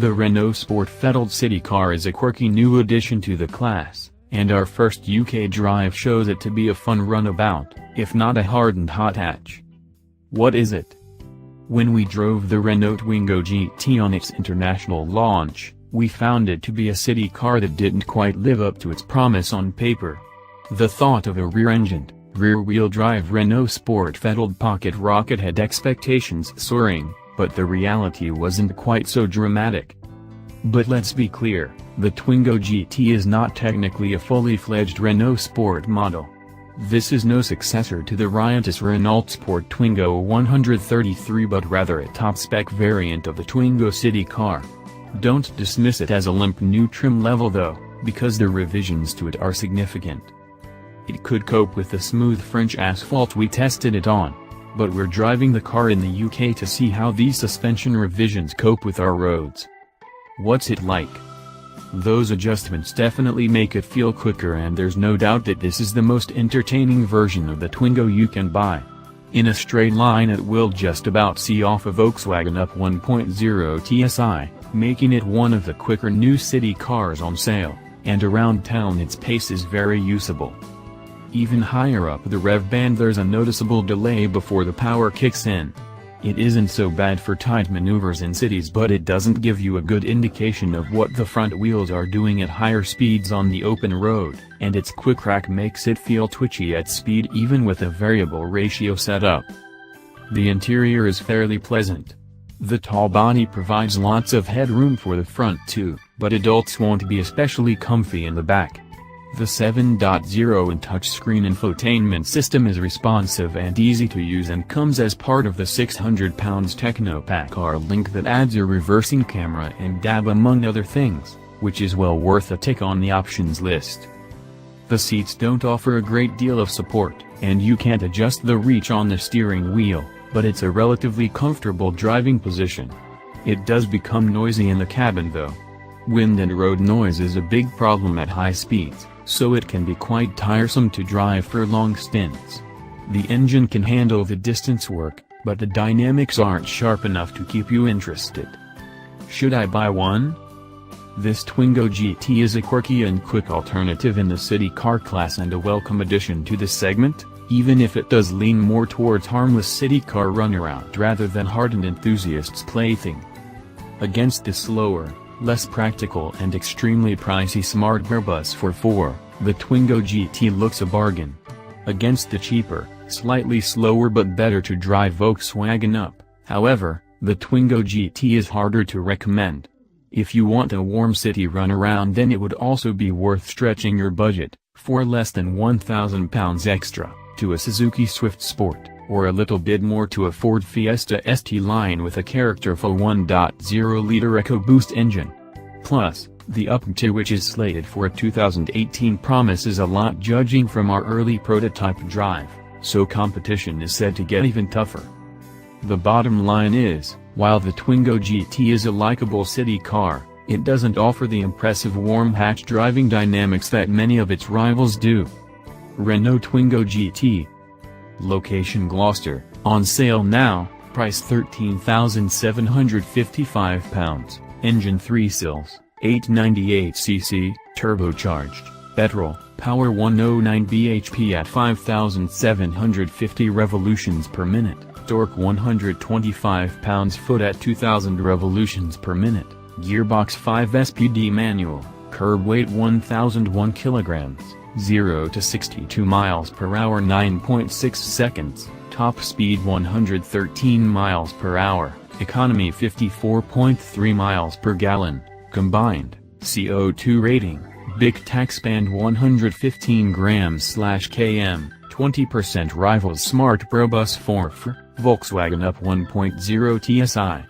The Renault Sport-fettled city car is a quirky new addition to the class, and our first UK drive shows it to be a fun runabout, if not a hardened hot hatch. What is it? When we drove the Renault Twingo GT on its international launch, we found it to be a city car that didn't quite live up to its promise on paper. The thought of a rear-engined, rear-wheel drive Renault Sport-fettled pocket rocket had expectations soaring, but the reality wasn't quite so dramatic. But let's be clear, the Twingo GT is not technically a fully-fledged Renault Sport model. This is no successor to the riotous Renault Sport Twingo 133 but rather a top-spec variant of the Twingo city car. Don't dismiss it as a limp new trim level though, because the revisions to it are significant. It could cope with the smooth French asphalt we tested it on, but we're driving the car in the UK to see how these suspension revisions cope with our roads. What's it like? Those adjustments definitely make it feel quicker, and there's no doubt that this is the most entertaining version of the Twingo you can buy. In a straight line it will just about see off a Volkswagen Up 1.0 TSI, making it one of the quicker new city cars on sale, and around town its pace is very usable. Even higher up the rev band there's a noticeable delay before the power kicks in. It isn't so bad for tight maneuvers in cities, but it doesn't give you a good indication of what the front wheels are doing at higher speeds on the open road, and its quick rack makes it feel twitchy at speed even with a variable ratio setup. The interior is fairly pleasant. The tall body provides lots of headroom for the front too, but adults won't be especially comfy in the back. The 7.0-inch touchscreen infotainment system is responsive and easy to use and comes as part of the £600 Techno Pack R-Link that adds a reversing camera and DAB among other things, which is well worth a tick on the options list. The seats don't offer a great deal of support, and you can't adjust the reach on the steering wheel, but it's a relatively comfortable driving position. It does become noisy in the cabin though. Wind and road noise is a big problem at high speeds, so it can be quite tiresome to drive for long stints. The engine can handle the distance work, but the dynamics aren't sharp enough to keep you interested. Should I buy one? This Twingo GT is a quirky and quick alternative in the city car class and a welcome addition to the segment, even if it does lean more towards harmless city car runaround rather than hardened enthusiast's plaything. Against the slower, less practical and extremely pricey Smart Airbus 4x4, the Twingo GT looks a bargain. Against the cheaper, slightly slower but better to drive Volkswagen Up, however, the Twingo GT is harder to recommend. If you want a warm city runaround, then it would also be worth stretching your budget, for less than £1,000 extra, to a Suzuki Swift Sport, or a little bit more to a Ford Fiesta ST line with a characterful 1.0-liter EcoBoost engine. Plus, the Up, which is slated for a 2018, promises a lot judging from our early prototype drive, so competition is said to get even tougher. The bottom line is, while the Twingo GT is a likable city car, it doesn't offer the impressive warm hatch driving dynamics that many of its rivals do. Renault Twingo GT. Location: Gloucester, on sale now, price £13,755, engine 3 sills, 898cc, turbocharged, petrol, power 109 bhp at 5,750 revolutions per minute, torque 125 pounds-foot at 2,000 revolutions per minute, gearbox 5-SPD manual, curb weight 1,001 kilograms. 0 to 62 miles per hour 9.6 seconds, top speed 113 miles per hour, economy 54.3 miles per gallon, combined, CO2 rating, big tax band 115 grams/km, 20% rivals Smart Airbus 4x4, Volkswagen Up 1.0 TSI.